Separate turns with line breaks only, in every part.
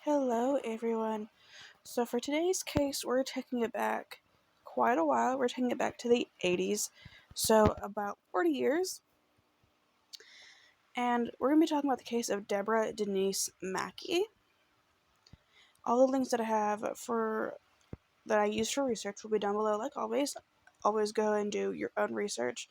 Hello, everyone. So, for today's case, we're taking it back quite a while. We're taking it back to the 80s, so about 40 years. And we're going to be talking about the case of Debra Denise Mackey. All the links that I have that I used for research will be down below, like always. Always go and do your own research.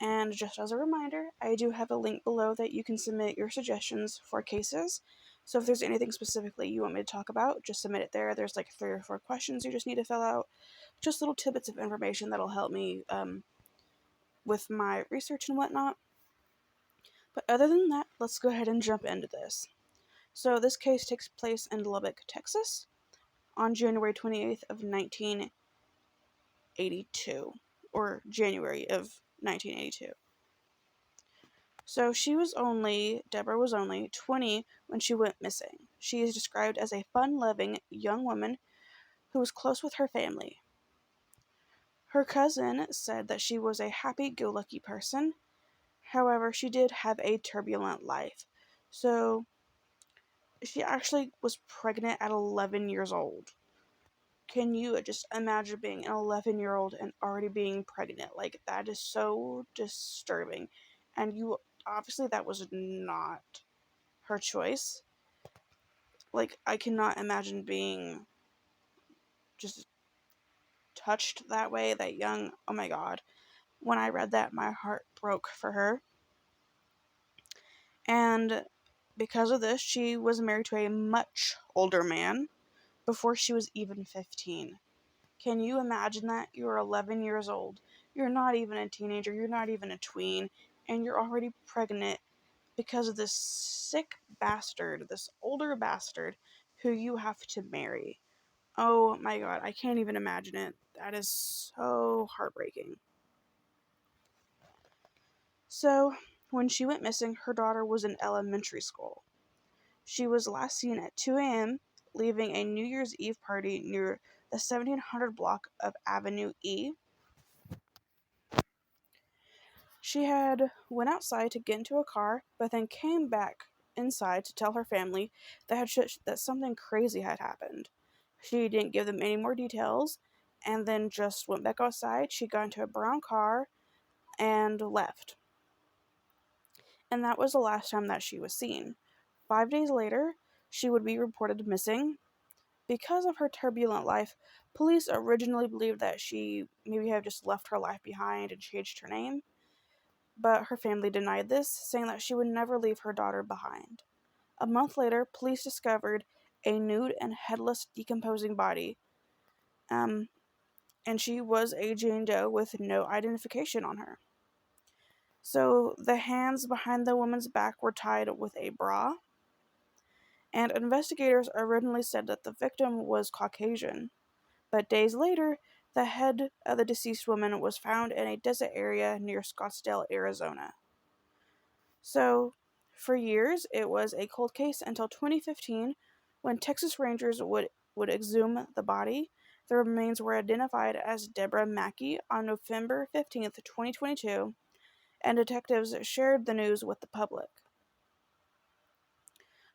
And just as a reminder, I do have a link below that you can submit your suggestions for cases. So if there's anything specifically you want me to talk about, just submit it there. There's like 3 or 4 questions you just need to fill out. Just little tidbits of information that'll help me with my research and whatnot. But other than that, let's go ahead and jump into this. So this case takes place in Lubbock, Texas on January 28th of 1982, or January of 1982. So Debra was only 20 when she went missing. She is described as a fun-loving young woman who was close with her family. Her cousin said that she was a happy-go-lucky person. However, she did have a turbulent life. So she actually was pregnant at 11 years old. Can you just imagine being an 11-year-old and already being pregnant? Like, that is so disturbing. And obviously that was not her choice. Like, I cannot imagine being just touched that way, that young. Oh my god. When I read that, my heart broke for her. And because of this, she was married to a much older man before she was even 15. Can you imagine that? You're 11 years old. You're not even a teenager. You're not even a tween. And you're already pregnant because of this sick bastard, this older bastard who you have to marry. Oh my god, I can't even imagine it. That is so heartbreaking. So, when she went missing, her daughter was in elementary school. She was last seen at 2 a.m. leaving a New Year's Eve party near the 1700 block of Avenue E. She had went outside to get into a car, but then came back inside to tell her family that something crazy had happened. She didn't give them any more details, and then just went back outside. She got into a brown car and left. And that was the last time that she was seen. 5 days later, she would be reported missing. Because of her turbulent life, police originally believed that she maybe had just left her life behind and changed her name. But her family denied this, saying that she would never leave her daughter behind. A month later, police discovered a nude and headless decomposing body. And she was a Jane Doe with no identification on her. So the hands behind the woman's back were tied with a bra, and investigators originally said that the victim was Caucasian. But days later, the head of the deceased woman was found in a desert area near Scottsdale, Arizona. So, for years, it was a cold case until 2015, when Texas Rangers would exhume the body. The remains were identified as Debra Mackey on November 15th, 2022, and detectives shared the news with the public.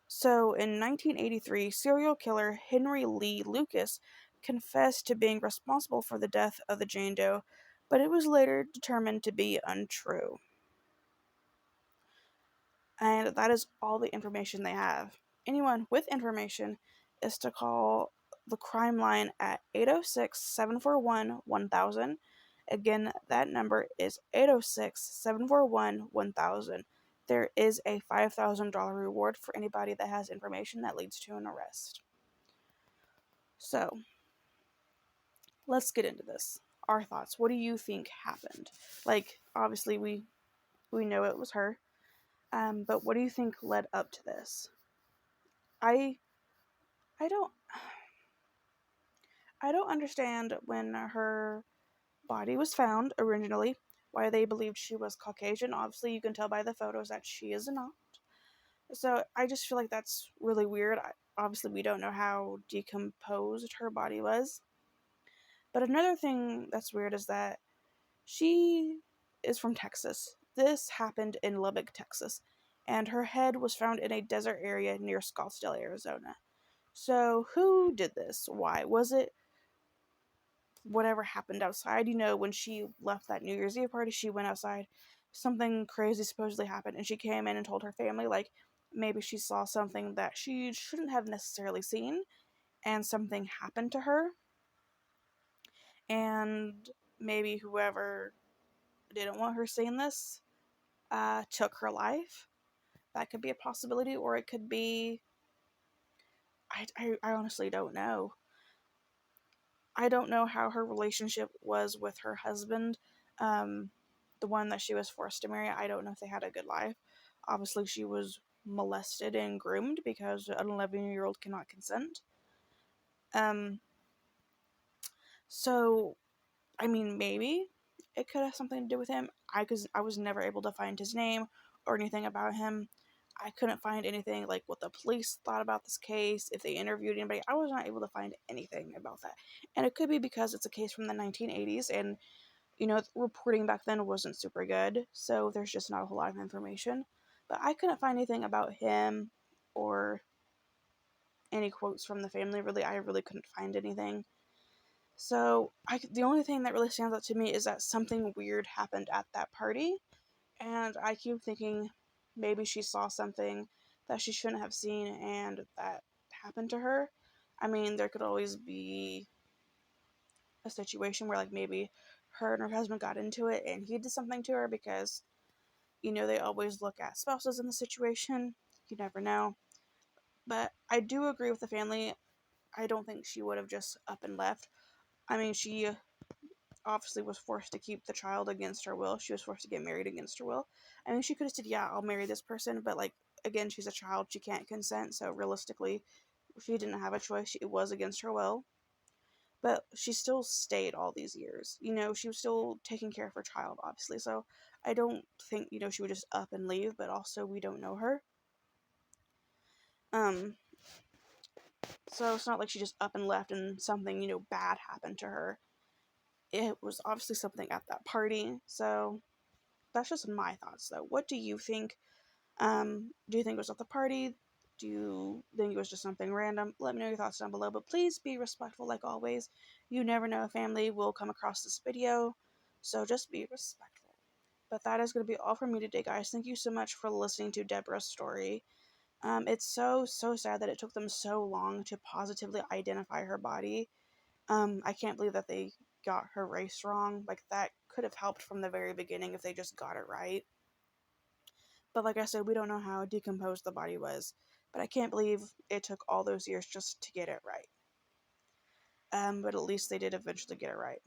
So, in 1983, serial killer Henry Lee Lucas confessed to being responsible for the death of the Jane Doe, but it was later determined to be untrue. And that is all the information they have. Anyone with information is to call the crime line at 806-741-1000. Again, that number is 806-741-1000. There is a $5,000 reward for anybody that has information that leads to an arrest. So, let's get into this. Our thoughts. What do you think happened? Like, obviously, we know it was her. But what do you think led up to this? I don't understand when her body was found originally why they believed she was Caucasian. Obviously, you can tell by the photos that she is not. So I just feel like that's really weird. Obviously, we don't know how decomposed her body was. But another thing that's weird is that she is from Texas. This happened in Lubbock, Texas, and her head was found in a desert area near Scottsdale, Arizona. So, who did this? Why? Was it whatever happened outside? When she left that New Year's Eve party, she went outside. Something crazy supposedly happened, and she came in and told her family, like, maybe she saw something that she shouldn't have necessarily seen, and something happened to her. And maybe whoever didn't want her seeing this took her life. That could be a possibility, or it could be. I honestly don't know. I don't know how her relationship was with her husband, um, the one that she was forced to marry. I don't know if they had a good life. Obviously, she was molested and groomed because an 11-year-old cannot consent. Um, so, I mean, maybe it could have something to do with him. I was never able to find his name or anything about him. I couldn't find anything like what the police thought about this case, if they interviewed anybody. I was not able to find anything about that. And it could be because it's a case from the 1980s, and reporting back then wasn't super good, so there's just not a whole lot of information. But I couldn't find anything about him or any quotes from the family, really. I really couldn't find anything. So the only thing that really stands out to me is that something weird happened at that party, and I keep thinking maybe she saw something that she shouldn't have seen and that happened to her. I mean, there could always be a situation where, like, maybe her and her husband got into it and he did something to her because, they always look at spouses in the situation. You never know. But I do agree with the family. I don't think she would have just up and left. I mean, she obviously was forced to keep the child against her will. She was forced to get married against her will. I mean, she could have said, yeah, I'll marry this person, but, like, again, she's a child. She can't consent, so realistically, she didn't have a choice. It was against her will. But she still stayed all these years. She was still taking care of her child, obviously. So I don't think, she would just up and leave, but also we don't know her. Um, so it's not like she just up and left and something, bad happened to her. It was obviously something at that party. So that's just my thoughts, though. What do you think? Do you think it was at the party? Do you think it was just something random? Let me know your thoughts down below, but please be respectful like always. You never know, a family will come across this video, so just be respectful. But that is going to be all from me today, guys. Thank you so much for listening to Debra's story. It's so, so sad that it took them so long to positively identify her body. I can't believe that they got her race wrong. Like, that could have helped from the very beginning if they just got it right. But like I said, we don't know how decomposed the body was. But I can't believe it took all those years just to get it right. But at least they did eventually get it right.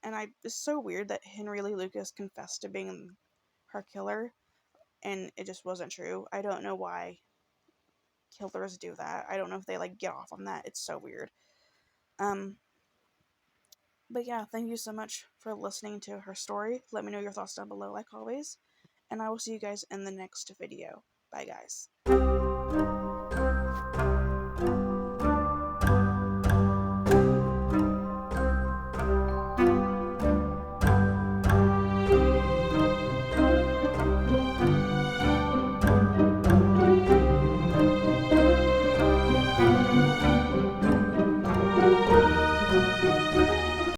And it's so weird that Henry Lee Lucas confessed to being her killer, and it just wasn't true. I don't know why killers do that. I don't know if they, like, get off on that. It's so weird. Um, but yeah, thank you so much for listening to her story. Let me know your thoughts down below, like always. And I will see you guys in the next video. Bye, guys.